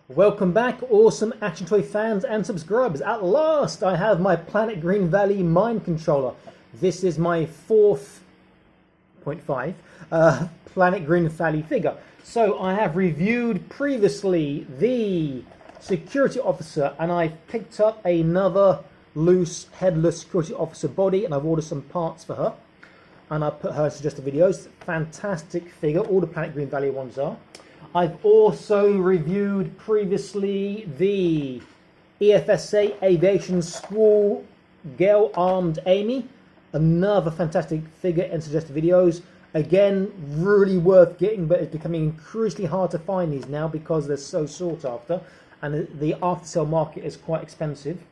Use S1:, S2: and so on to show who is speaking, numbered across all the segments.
S1: Welcome back, awesome action toy fans and subscribers. At last, I have my Planet Green Valley Mind Controller. This is my 4.5 Planet Green Valley figure. So I have reviewed previously the security officer, and I picked up another loose headless security officer body, and I've ordered some parts for her. And I put her in suggested videos. Fantastic figure, all the Planet Green Valley ones are. I've also reviewed previously the E.F.S.A Aviation School Girl Armed Amy, another fantastic figure in suggested videos. Again, really worth getting, but it's becoming increasingly hard to find these now because they're so sought after, and the after sale market is quite expensive.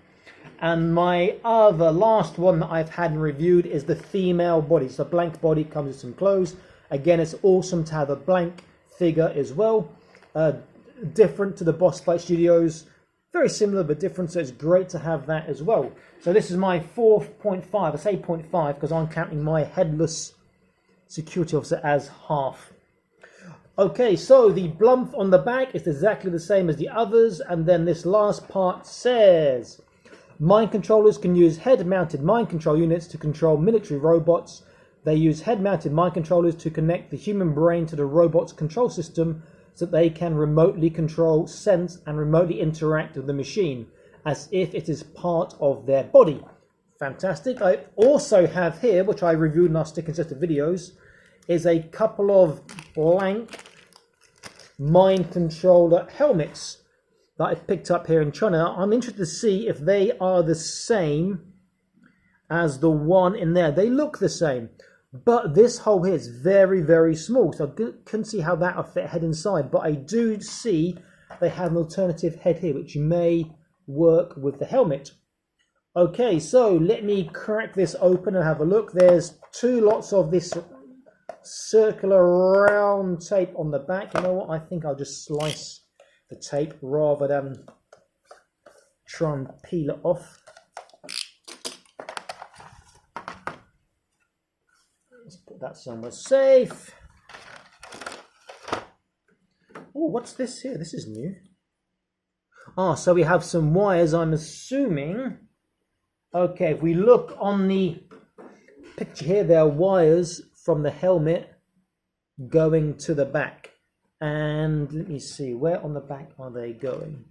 S1: And my other last one that I've had and reviewed is the female body. So blank body, comes with some clothes. Again, it's awesome to have a blank figure as well, different to the Boss Fight Studios, very similar but different, so it's great to have that as well. So this is my 4.5. I say 0.5 because I'm counting my headless security officer as half. Okay, so the blumph on the back is exactly the same as the others, and then this last part says mind controllers can use head-mounted mind control units to control military robots. They use head-mounted mind controllers to connect the human brain to the robot's control system so that they can remotely control, sense, and remotely interact with the machine as if it is part of their body. Fantastic. I also have here, which I reviewed in our stick and suggested videos, is a couple of blank mind controller helmets that I picked up here in China. I'm interested to see if they are the same as the one in there. They look the same. But this hole here is very, very small, so I couldn't see how that would fit a head inside. But I do see they have an alternative head here, which may work with the helmet. Okay, so let me crack this open and have a look. There's two lots of this circular round tape on the back. You know what? I think I'll just slice the tape rather than try and peel it off. Let's put that somewhere safe. Oh, what's this here? This is new. Ah, so we have some wires, I'm assuming. Okay, if we look on the picture here, there are wires from the helmet going to the back. And let me see, where on the back are they going?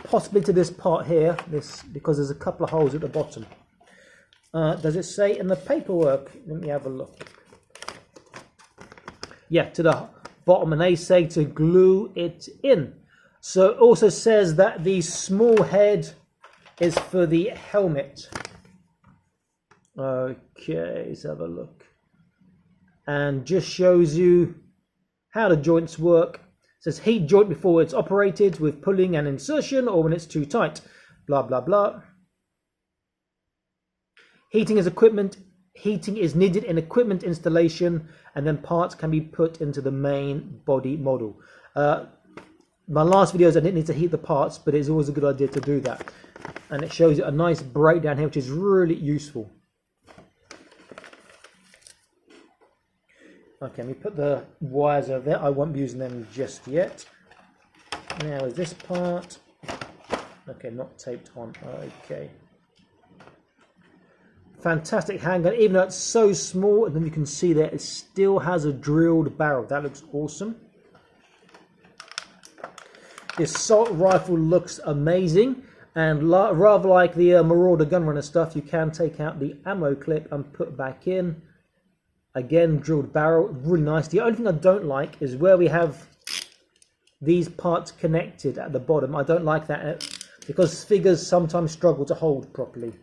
S1: Possibly to this part here, because there's a couple of holes at the bottom. Does it say in the paperwork? Let me have a look. Yeah, to the bottom, and they say to glue it in. So it also says that the small head is for the helmet. Okay, let's have a look. And just shows you how the joints work. It says heat joint before it's operated with pulling and insertion, or when it's too tight. Blah, blah, blah. Heating is needed in equipment installation, and then parts can be put into the main body model. My last videos I didn't need to heat the parts, but it's always a good idea to do that. And it shows you a nice breakdown here, which is really useful. Okay, let me put the wires over there. I won't be using them just yet. Now is this part. Okay, not taped on. Okay. Fantastic handgun, even though it's so small, and then you can see that it still has a drilled barrel. That looks awesome. The assault rifle looks amazing, and rather like the Marauder gunrunner stuff, you can take out the ammo clip and put back in. Again, drilled barrel, really nice. The only thing I don't like is where we have these parts connected at the bottom. I don't like that because figures sometimes struggle to hold properly.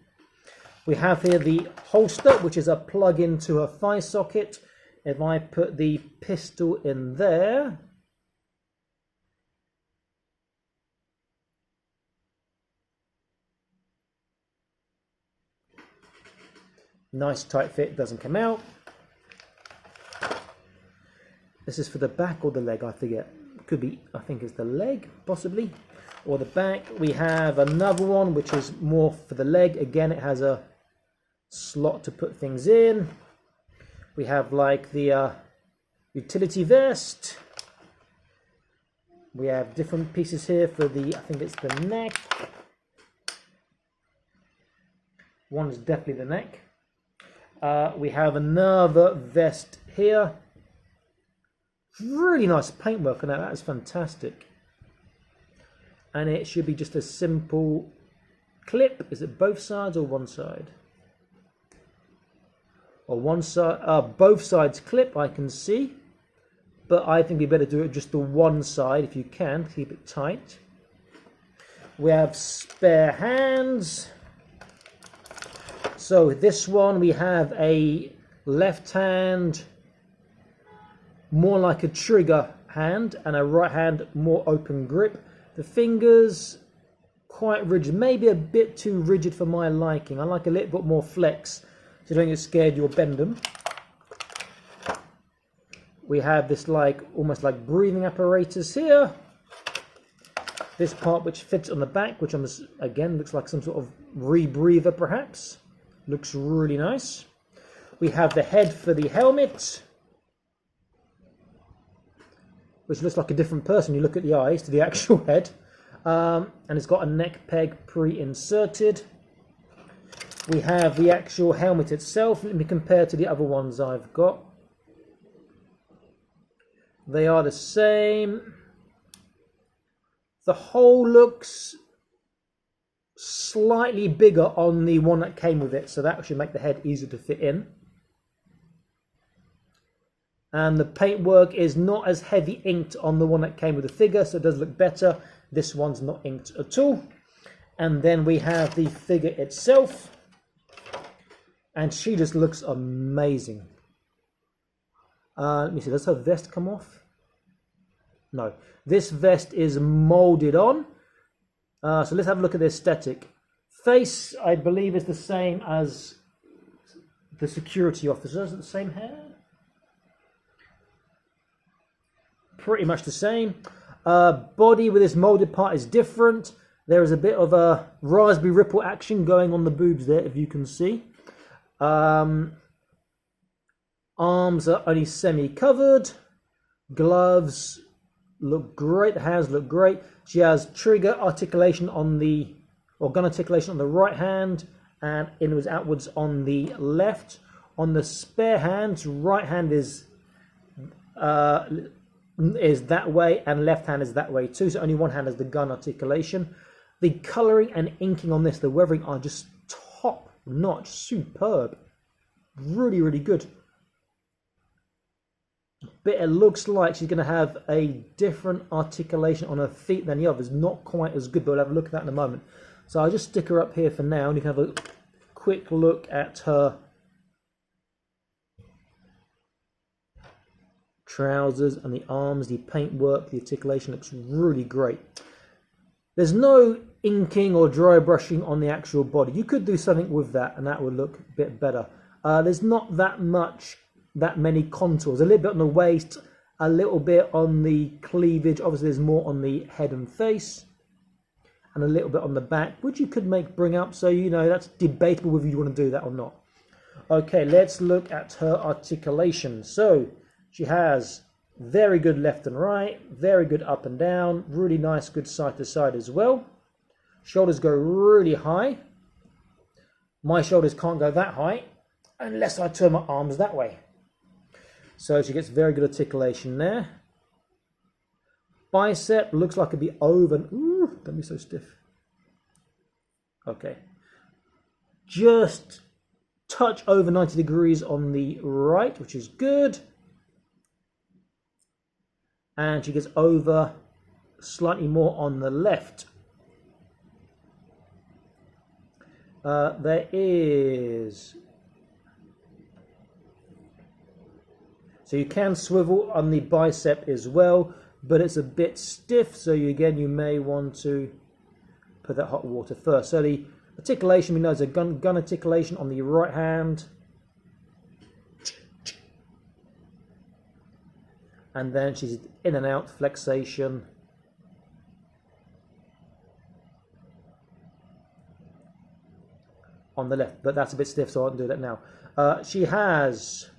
S1: We have here the holster, which is a plug into a thigh socket. If I put the pistol in there, nice tight fit, doesn't come out. This is for the back or the leg, I forget. Could be, I think it's the leg, possibly, or the back. We have another one, which is more for the leg. Again, it has a slot to put things in. We have like the utility vest, We have different pieces here for the, I think it's the neck. One is definitely the neck. We have another vest here. Really nice paintwork on that. That is fantastic. And it should be just a simple clip. Is it both sides or one side? Or one side, both sides clip, I can see. But I think we better do it just the one side if you can. Keep it tight. We have spare hands. So this one we have a left hand more like a trigger hand and a right hand more open grip. The fingers quite rigid, maybe a bit too rigid for my liking. I like a little bit more flex so you don't get scared you'll bend them. We have this almost like breathing apparatus here. This part which fits on the back, which again looks like some sort of rebreather perhaps. Looks really nice. We have the head for the helmet, which looks like a different person. You look at the eyes to the actual head. And it's got a neck peg pre-inserted. We have the actual helmet itself. Let me compare to the other ones I've got. They are the same. The hole looks slightly bigger on the one that came with it, so that should make the head easier to fit in. And the paintwork is not as heavy inked on the one that came with the figure, so it does look better. This one's not inked at all. And then we have the figure itself, and she just looks amazing. Let me see, does her vest come off? No, this vest is molded on. So let's have a look at the aesthetic. Face, I believe, is the same as the security officer. Is it the same hair? Pretty much the same. Body with this molded part is different. There is a bit of a raspberry ripple action going on the boobs there, if you can see. Arms are only semi-covered. Gloves look great. The hands look great. She has trigger articulation on the, or gun articulation on the right hand, and inwards outwards on the left. On the spare hands, right hand is that way, and left hand is that way too. So only one hand has the gun articulation. The colouring and inking on this, the weathering, are just top notch, superb, really, really good. But it looks like she's going to have a different articulation on her feet than the others. Not quite as good, but we'll have a look at that in a moment. So I'll just stick her up here for now, and you can have a quick look at her trousers and the arms, the paintwork, the articulation looks really great. There's no inking or dry brushing on the actual body. You could do something with that, and that would look a bit better. There's not that many contours. A little bit on the waist, a little bit on the cleavage. Obviously, there's more on the head and face, and a little bit on the back, which you could bring up. So you know that's debatable whether you want to do that or not. Okay, let's look at her articulation. So she has very good left and right, very good up and down, really nice, good side to side as well. Shoulders go really high. My shoulders can't go that high unless I turn my arms that way. So she gets very good articulation there. Bicep looks like it'd be over. Ooh, don't be so stiff. Okay. Just touch over 90 degrees on the right, which is good. And she gets over slightly more on the left. There is... So you can swivel on the bicep as well, but it's a bit stiff, so you may want to put that hot water first. So the articulation, we know is a gun articulation on the right hand. And then she's in and out flexation. On the left, but that's a bit stiff, so I won't do that now. She has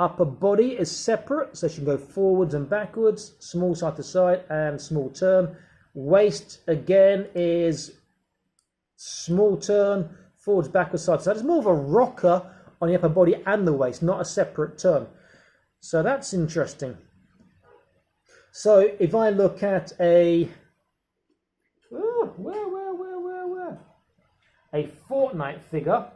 S1: Upper body is separate, so she can go forwards and backwards, small side to side and small turn. Waist again is small turn, forwards, backwards, side to side. It's more of a rocker on the upper body and the waist, not a separate turn. So that's interesting. So if I look at a a Fortnite figure,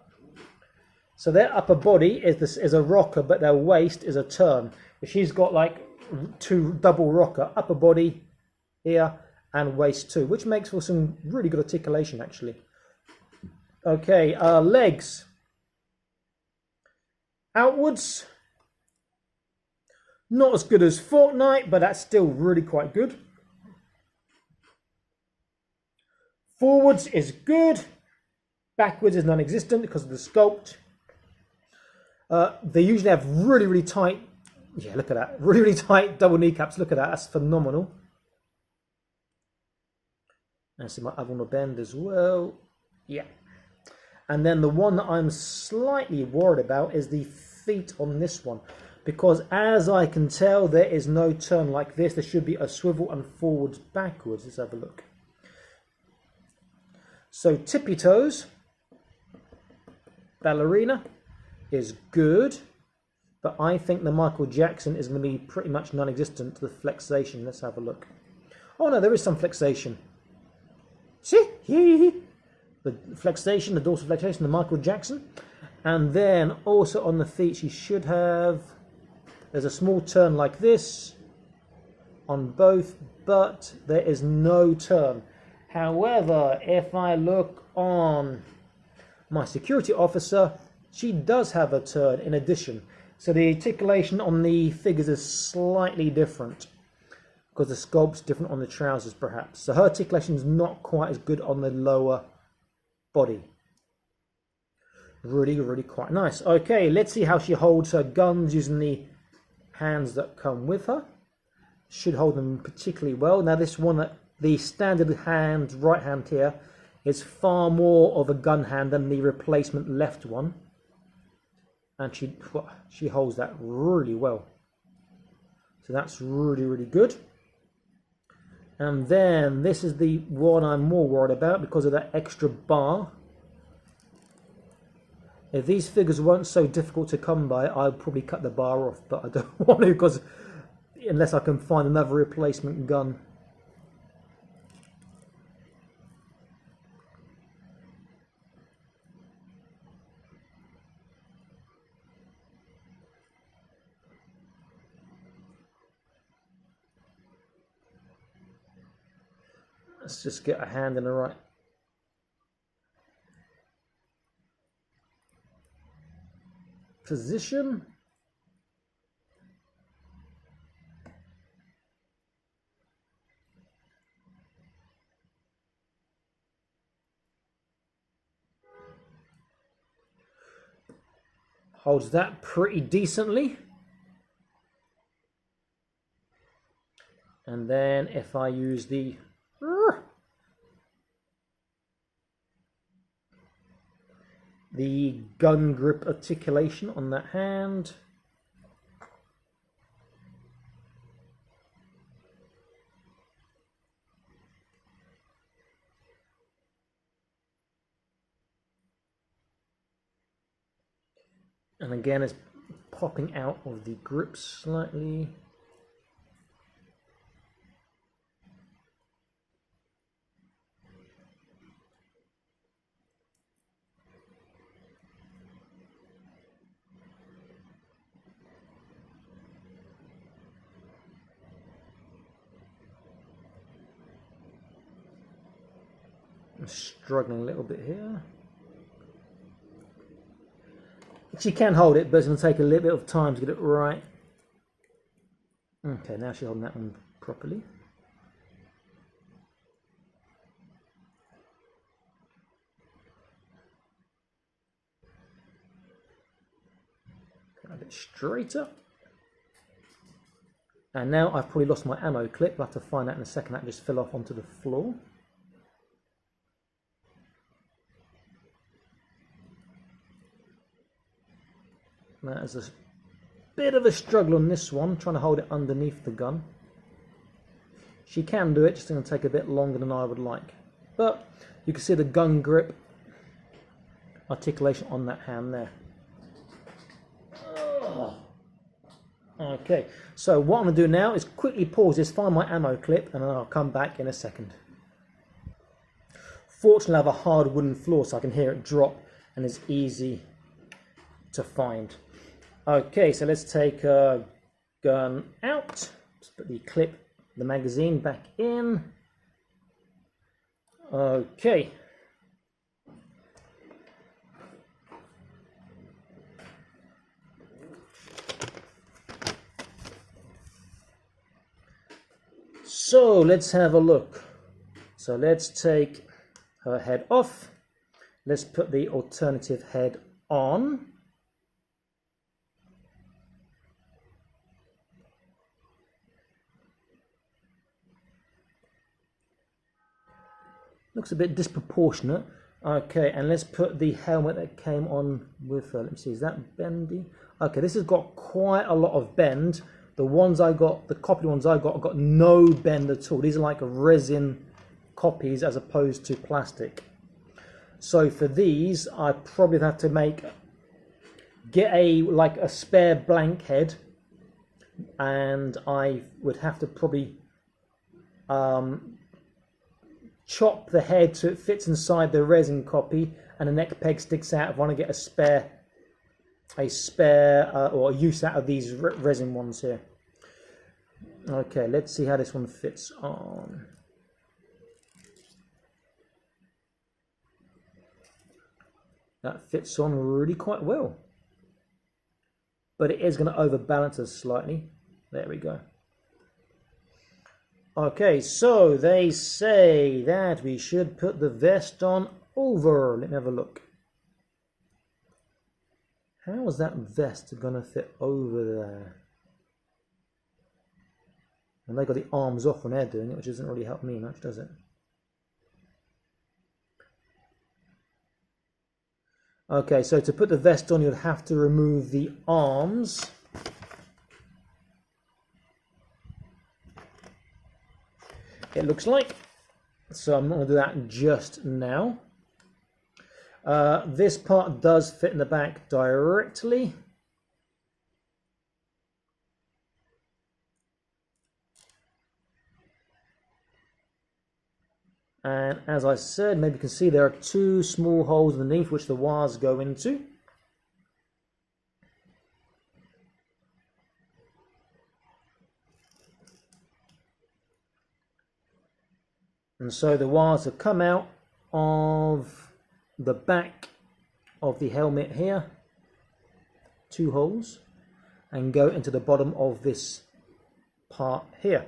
S1: so their upper body is a rocker, but their waist is a turn. She's got like two double rocker, upper body here and waist too, which makes for some really good articulation actually. Okay, legs. Outwards, not as good as Fortnite, but that's still really quite good. Forwards is good. Backwards is non-existent because of the sculpt. They usually have really, really tight, yeah, look at that, really, really tight double kneecaps. Look at that, that's phenomenal. And see my other one will bend as well. Yeah. And then the one that I'm slightly worried about is the feet on this one, because as I can tell, there is no turn like this. There should be a swivel and forwards, backwards. Let's have a look. So tippy toes, ballerina is good, but I think the Michael Jackson is going to be pretty much non-existent to the flexation. Let's have a look. Oh no, there is some flexation. See? The flexation, the dorsal flexation, the Michael Jackson. And then also on the feet, she should have, there's a small turn like this on both, but there is no turn. However, if I look on my security officer, she does have a turn in addition. So the articulation on the figures is slightly different because the sculpt's different on the trousers perhaps. So her articulation is not quite as good on the lower body. Really, really quite nice. Okay, let's see how she holds her guns using the hands that come with her. Should hold them particularly well. Now this one, the standard hand, right hand here, is far more of a gun hand than the replacement left one. And she holds that really well. So that's really, really good. And then this is the one I'm more worried about because of that extra bar. If these figures weren't so difficult to come by, I'd probably cut the bar off, but I don't want to because unless I can find another replacement gun. Let's just get a hand in the right position. Holds that pretty decently. And then if I use the gun grip articulation on that hand. And again, it's popping out of the grip slightly. I'm struggling a little bit here. She can hold it, but it's going to take a little bit of time to get it right. Okay, now she's holding that one properly. A bit straighter. And now I've probably lost my ammo clip. I'll have to find out in a second. That just fell off onto the floor. That is bit of a struggle on this one, trying to hold it underneath the gun. She can do it, just going to take a bit longer than I would like. But you can see the gun grip articulation on that hand there. Okay, so what I'm going to do now is quickly pause this, find my ammo clip, and then I'll come back in a second. Fortunately, I have a hard wooden floor so I can hear it drop, and it's easy to find. Okay, so let's take a gun out. Let's put the clip, the magazine back in. Okay. So let's have a look. So let's take her head off. Let's put the alternative head on. Looks a bit disproportionate. Okay, and let's put the helmet that came on with her. Let me see, is that bendy? Okay, this has got quite a lot of bend. The ones I got, the copied ones I got no bend at all. These are like resin copies as opposed to plastic. So for these, I probably have to get a spare blank head, and I would have to probably chop the head so it fits inside the resin copy, and the neck peg sticks out if I want to get a spare or a use out of these resin ones here. Okay, let's see how this one fits on. That fits on really quite well, but it is going to overbalance us slightly. There we go. Okay, so they say that we should put the vest on over. Let me have a look. How is that vest going to fit over there? And they got the arms off when they're doing it, which doesn't really help me much, does it? Okay, so to put the vest on, you'd have to remove the arms. It looks like. So I'm not going to do that just now. This part does fit in the back directly. And as I said, maybe you can see there are two small holes underneath which the wires go into. And so the wires have come out of the back of the helmet here, two holes, and go into the bottom of this part here.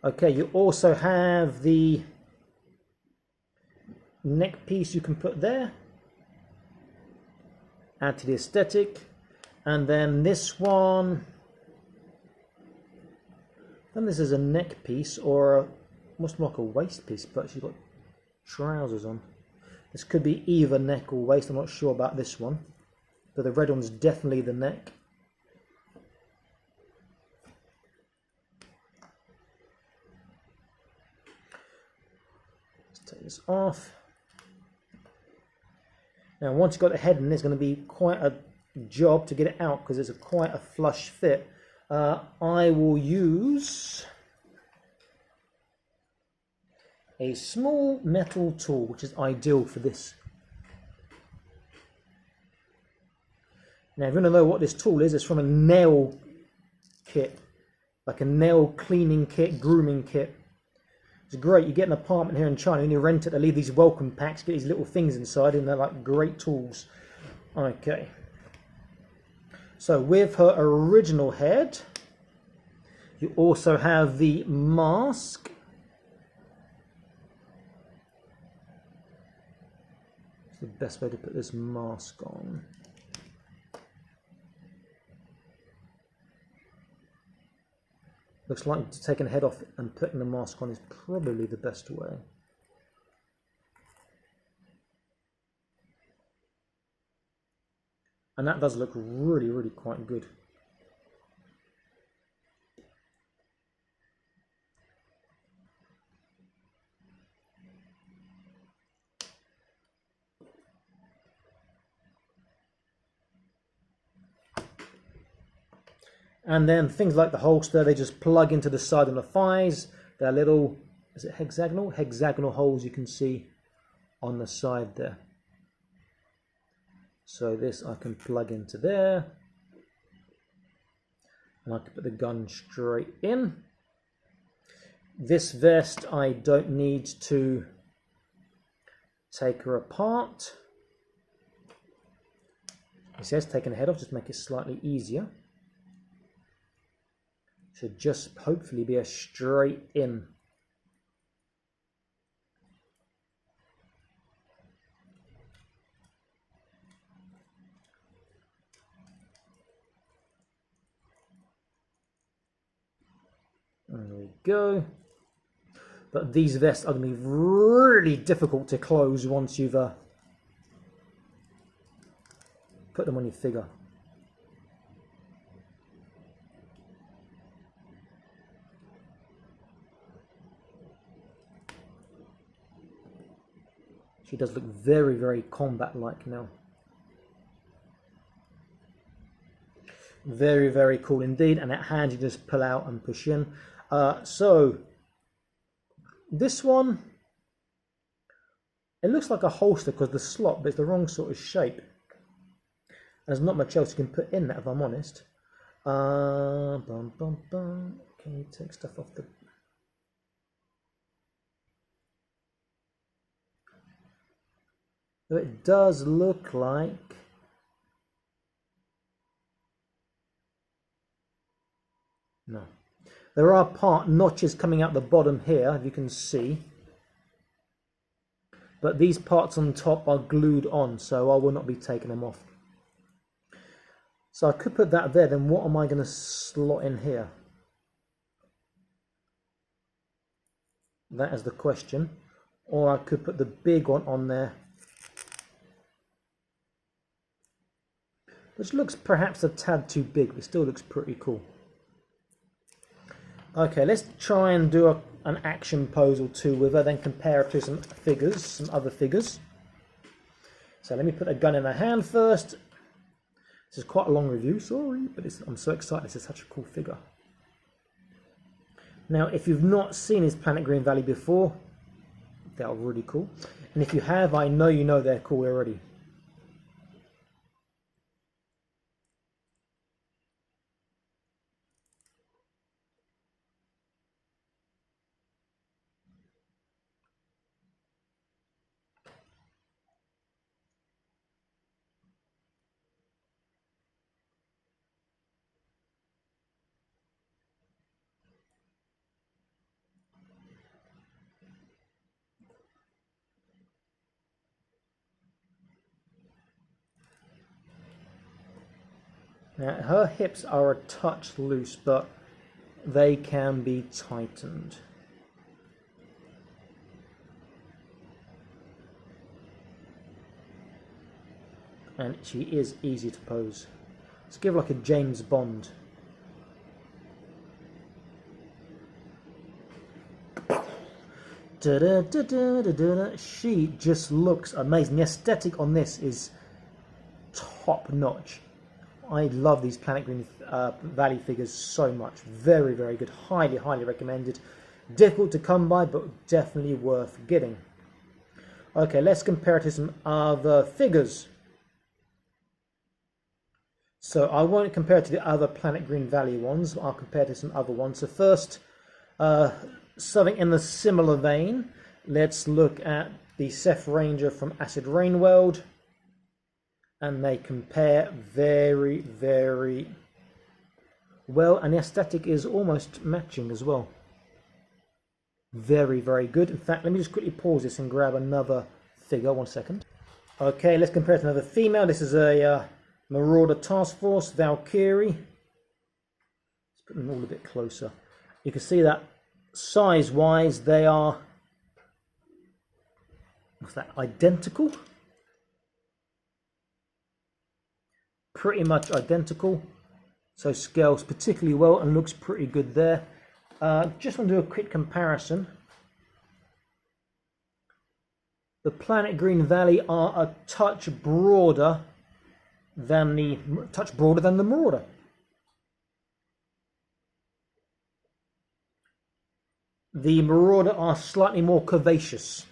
S1: Okay, you also have the neck piece you can put there, add to the aesthetic, and then this one, then this is a neck piece, or almost like a waist piece, but she's got trousers on. This could be either neck or waist, I'm not sure about this one, but the red one's definitely the neck. Let's take this off. Now once you've got the head in, there's going to be quite a job to get it out because it's quite a flush fit. I will use a small metal tool, which is ideal for this. Now if you want to know what this tool is, it's from a nail kit, like a nail cleaning kit, grooming kit. It's great. You get an apartment here in China and you rent it, they leave these welcome packs, get these little things inside, and they're like great tools. Okay. So with her original head, you also have the mask. It's the best way to put this mask on. Looks like taking the head off and putting the mask on is probably the best way. And that does look really, really quite good. And then things like the holster, they just plug into the side of the thighs. They're little, is it hexagonal? Hexagonal holes you can see on the side there. So this I can plug into there. And I can put the gun straight in. This vest, I don't need to take her apart. It says taking the head off, just make it slightly easier. Should just hopefully be a straight in. There we go. But these vests are going to be really difficult to close once you've put them on your figure. She does look very, very combat-like now. Very, very cool indeed. And that hand you just pull out and push in. So this one, it looks like a holster because the slot, but it's the wrong sort of shape. There's not much else you can put in that, if I'm honest. Can you take stuff off the... So it does look like... No. There are part notches coming out the bottom here, if you can see. But these parts on top are glued on, so I will not be taking them off. So I could put that there, then what am I going to slot in here? That is the question. Or I could put the big one on there, which looks perhaps a tad too big, but still looks pretty cool. Okay, let's try and do an action pose or two with her, then compare it to some figures, some other figures. So let me put a gun in her hand first. This is quite a long review, sorry, but I'm so excited. This is such a cool figure. Now, if you've not seen his Planet Green Valley before, they're really cool. And if you have, I know you know they're cool already. Now, her hips are a touch loose, but they can be tightened. And she is easy to pose. Let's give her like a James Bond. She just looks amazing. The aesthetic on this is top notch. I love these Planet Green Valley figures so much. Very, very good. Highly, highly recommended. Difficult to come by, but definitely worth getting. Okay, let's compare it to some other figures. So I won't compare it to the other Planet Green Valley ones. I'll compare it to some other ones. So first, something in the similar vein. Let's look at the Seth Ranger from Acid Rain World. And they compare very, very well, and the aesthetic is almost matching as well. Very, very good. In fact, let me just quickly pause this and grab another figure. 1 second. Okay, let's compare it to another female. This is a Marauder Task Force Valkyrie. Let's put them all a bit closer. You can see that size-wise, they are, what's that, identical? Pretty much identical, so scales particularly well and looks pretty good there. Just want to do a quick comparison. The Planet Green Valley are a touch broader than the Marauder. The Marauder are slightly more curvaceous.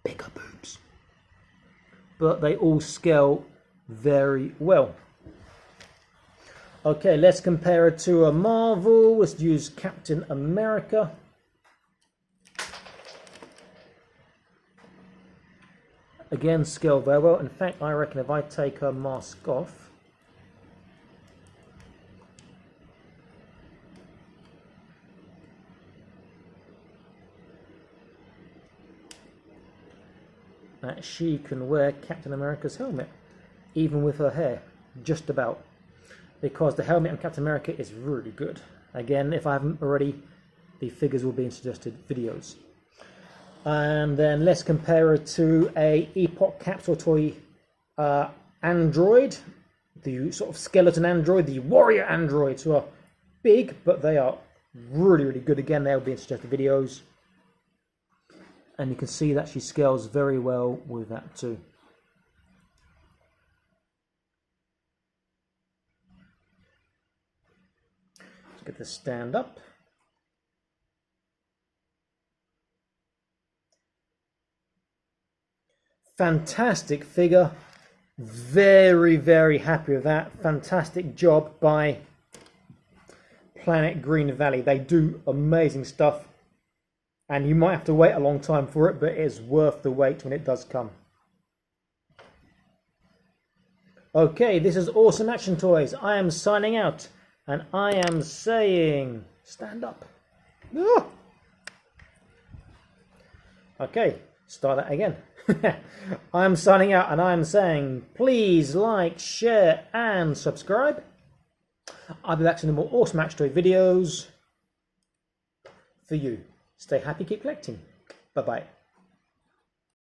S1: Bigger boobs. But they all scale very well. Okay, let's compare it to a Marvel. Let's use Captain America. Again, scale very well. In fact, I reckon if I take her mask off, that she can wear Captain America's helmet, even with her hair, just about. Because the helmet on Captain America is really good. Again, if I haven't already, the figures will be in suggested videos. And then let's compare it to a Epoch capsule toy android, the sort of skeleton android, the warrior androids, who are big, but they are really, really good. Again, they'll be in suggested videos. And you can see that she scales very well with that too. Let's get this stand up. Fantastic figure. Very, very happy with that. Fantastic job by Planet Green Valley. They do amazing stuff. And you might have to wait a long time for it, but it's worth the wait when it does come. Okay, this is Awesome Action Toys. I am signing out. And I am saying, stand up. Ah! Okay, start that again. I am signing out and I am saying, please like, share and subscribe. I'll be back to the more Awesome Action Toy videos for you. Stay happy, keep collecting. Bye-bye.